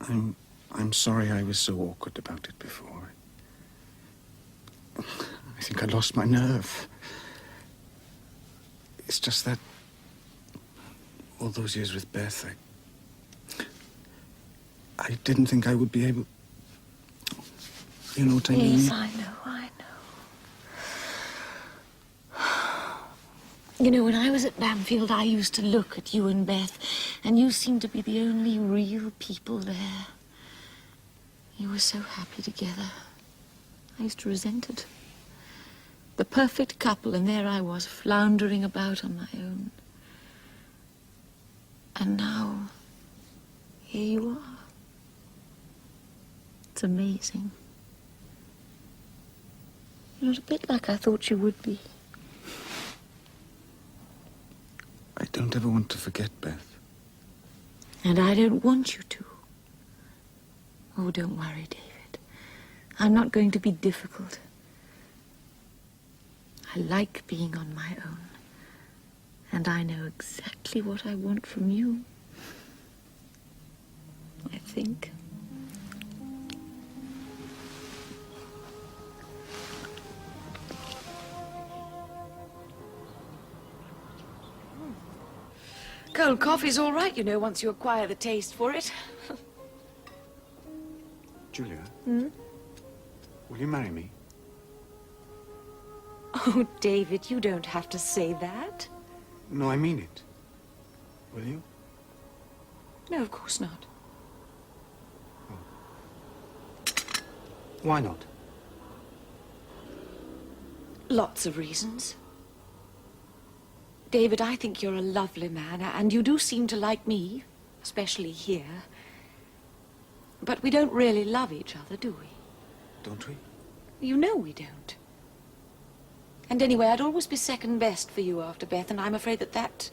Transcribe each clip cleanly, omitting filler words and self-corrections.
I'm sorry I was so awkward about it before. I think I lost my nerve. It's just that all those years with Beth, I didn't think I would be able... You know what I mean? Yes, I know. You know, when I was at Bamfield, I used to look at you and Beth, and you seemed to be the only real people there. You were so happy together. I used to resent it. The perfect couple, and there I was, floundering about on my own. And now, here you are. It's amazing. You're not a bit like I thought you would be. I don't ever want to forget Beth. And I don't want you to. Oh, don't worry, David. I'm not going to be difficult. I like being on my own. And I know exactly what I want from you. I think. Cold coffee's all right, you know, once you acquire the taste for it. Julia? Hmm? Will you marry me? Oh, David, you don't have to say that. No, I mean it. Will you? No, of course not. Oh. Why not? Lots of reasons. David, I think you're a lovely man, and you do seem to like me, especially here. But we don't really love each other, do we? Don't we? You know we don't. And anyway, I'd always be second best for you after Beth, and I'm afraid that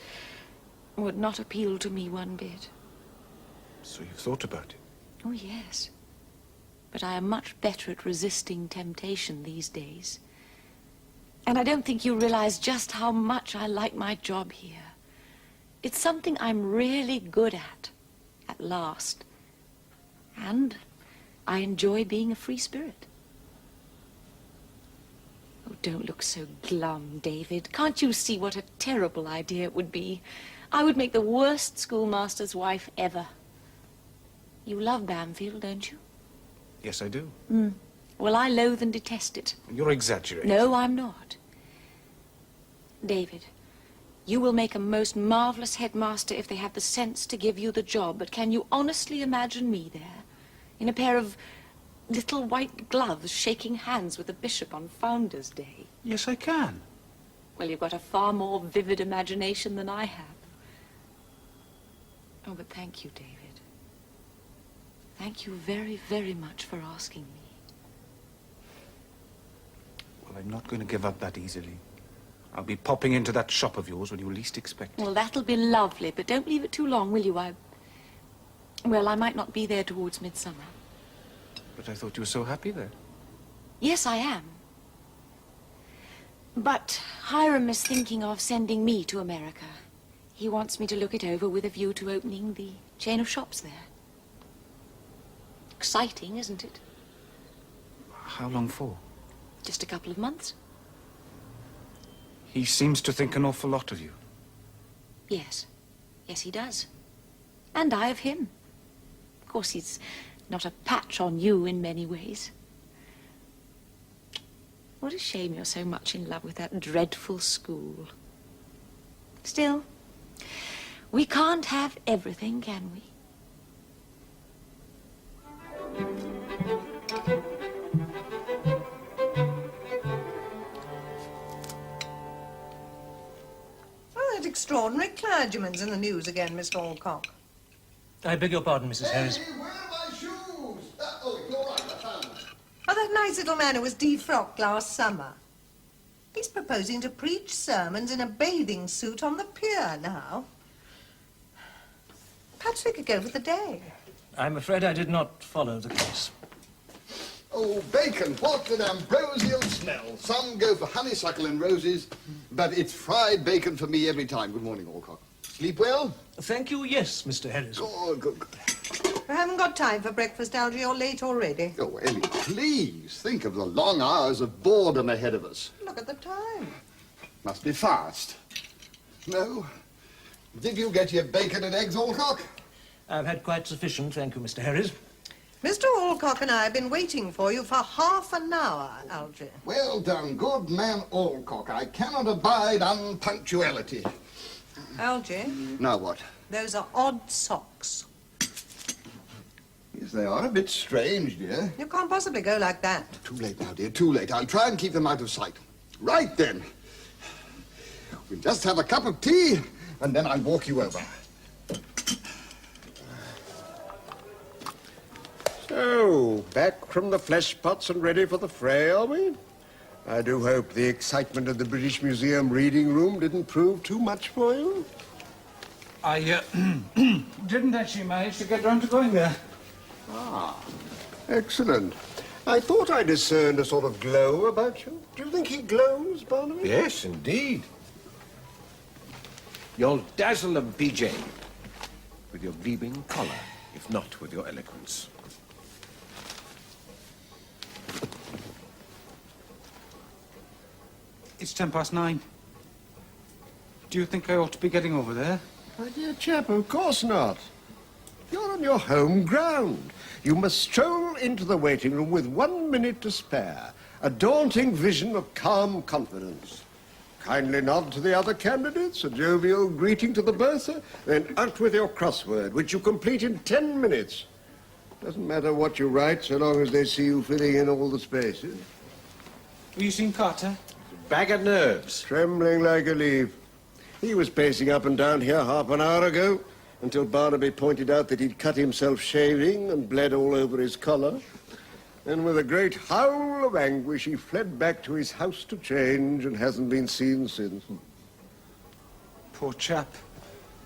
would not appeal to me one bit. So you've thought about it? Oh, yes. But I am much better at resisting temptation these days. And I don't think you realize just how much I like my job here. It's something I'm really good at last. And I enjoy being a free spirit. Oh, don't look so glum, David. Can't you see what a terrible idea it would be? I would make the worst schoolmaster's wife ever. You love Bamfield, don't you? Yes, I do. Well, I loathe and detest it. You're exaggerating. No, I'm not. David, you will make a most marvelous headmaster if they have the sense to give you the job, but can you honestly imagine me there, in a pair of little white gloves, shaking hands with the bishop on Founder's Day? Yes, I can. Well, you've got a far more vivid imagination than I have. Oh, but thank you, David. Thank you very, very much for asking me. Well, I'm not going to give up that easily. I'll be popping into that shop of yours when you least expect it. Well, that'll be lovely, but don't leave it too long, will you? Well, I might not be there towards midsummer. But I thought you were so happy there. Yes, I am. But Hiram is thinking of sending me to America. He wants me to look it over with a view to opening the chain of shops there. Exciting, isn't it? How long for? Just a couple of months. He seems to think an awful lot of you. Yes. Yes, he does. And I of him. Of course, he's not a patch on you in many ways. What a shame you're so much in love with that dreadful school. Still, we can't have everything, can we? That extraordinary clergyman's in the news again, Mr. Alcock. I beg your pardon, Mrs. Harris. Hey, where are my shoes? Oh, you're right, I found them. Oh, that nice little man who was defrocked last summer. He's proposing to preach sermons in a bathing suit on the pier now. Perhaps we could go for the day. I'm afraid I did not follow the case. Oh, bacon, what an ambrosial smell. Some go for honeysuckle and roses, but it's fried bacon for me every time. Good morning, Alcock. Sleep well? Thank you, yes, Mr. Harris. Good, good, good. I haven't got time for breakfast, Algy. You're late already. Oh, Ellie, please. Think of the long hours of boredom ahead of us. Look at the time. Must be fast. No? Did you get your bacon and eggs, Alcock? I've had quite sufficient, thank you, Mr. Harris. Mr. Alcock and I have been waiting for you for half an hour, Algy. Well done, good man Alcock. I cannot abide unpunctuality. Algy, Now what? those are odd socks. Yes, they are a bit strange, dear. You can't possibly go like that. Too late now, dear, too late. I'll try and keep them out of sight. Right then. We'll just have a cup of tea, and then I'll walk you over. So, back from the flesh pots and ready for the fray, are we? I do hope the excitement of the British Museum reading room didn't prove too much for you. I didn't actually manage to get round to going there. Excellent. I thought I discerned a sort of glow about you. Do you think he glows, Barnaby? Yes, indeed. You'll dazzle them, PJ, with your gleaming collar, if not with your eloquence. It's 9:10. Do you think I ought to be getting over there? My dear chap, of course not. You're on your home ground. You must stroll into the waiting room with 1 minute to spare. A daunting vision of calm confidence. Kindly nod to the other candidates, a jovial greeting to the bursar, then out with your crossword, which you complete in 10 minutes. Doesn't matter what you write, so long as they see you filling in all the spaces. Have you seen Carter? Bag of nerves. Trembling like a leaf. He was pacing up and down here half an hour ago, until Barnaby pointed out that he'd cut himself shaving and bled all over his collar. Then with a great howl of anguish, he fled back to his house to change and hasn't been seen since. Poor chap.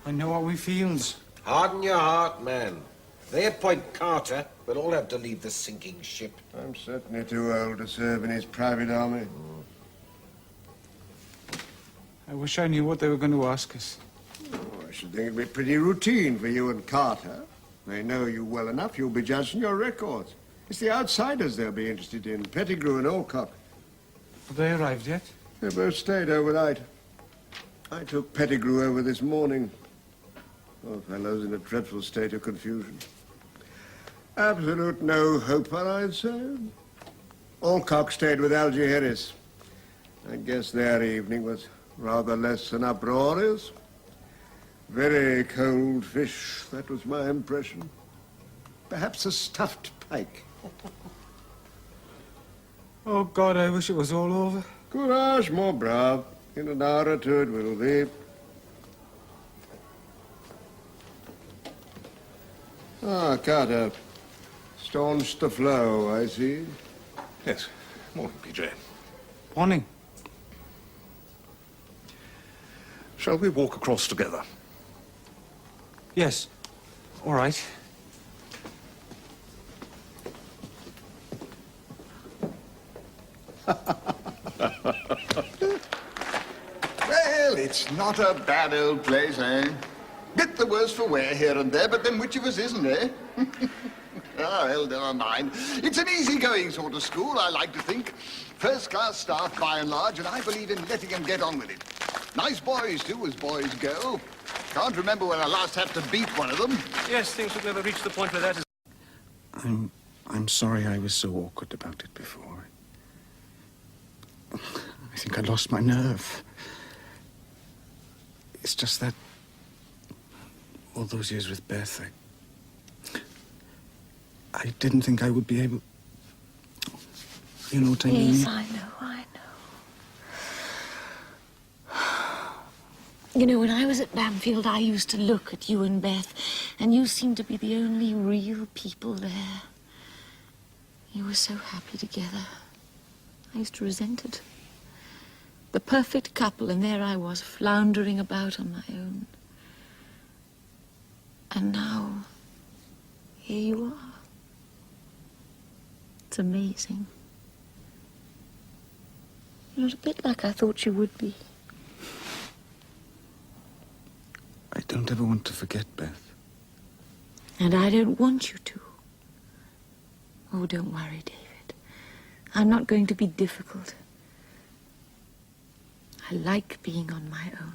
I know how he feels. Harden your heart, man. If they appoint Carter, we'll all have to leave the sinking ship. I'm certainly too old to serve in his private army. I wish I knew what they were going to ask us. Oh, I should think it'd be pretty routine for you and Carter. They know you well enough, you'll be judged on your records. It's the outsiders they'll be interested in, Pettigrew and Alcock. Have they arrived yet? They both stayed overnight. I took Pettigrew over this morning. Poor fellow's in a dreadful state of confusion. Absolute no hope, I'd say. Alcock stayed with Algy Harris. I guess their evening was rather less than uproarious. Very cold fish, that was my impression. Perhaps a stuffed pike. Oh, God, I wish it was all over. Courage, mon brave. In an hour or two it will be. Ah, Carter. Staunched the flow, I see. Yes. Morning, PJ. Morning. Shall we walk across together? Yes. All right. Well, it's not a bad old place, eh? Bit the worse for wear here and there, but then which of us isn't, eh? Ah, well, never mind. It's an easy-going sort of school, I like to think. First-class staff, by and large, and I believe in letting them get on with it. Nice boys, too, as boys go. Can't remember when I last had to beat one of them. Yes, things have never reached the point where that is... I'm sorry I was so awkward about it before. I think I lost my nerve. It's just that all those years with Beth, I didn't think I would be able... You know what I mean? Yes, I know, I know. You know, when I was at Bamfield, I used to look at you and Beth, and you seemed to be the only real people there. You were so happy together. I used to resent it. The perfect couple, and there I was, floundering about on my own. And now, here you are. It's amazing. You're not a bit like I thought you would be. I don't ever want to forget Beth. And I don't want you to. Oh, don't worry, David. I'm not going to be difficult. I like being on my own.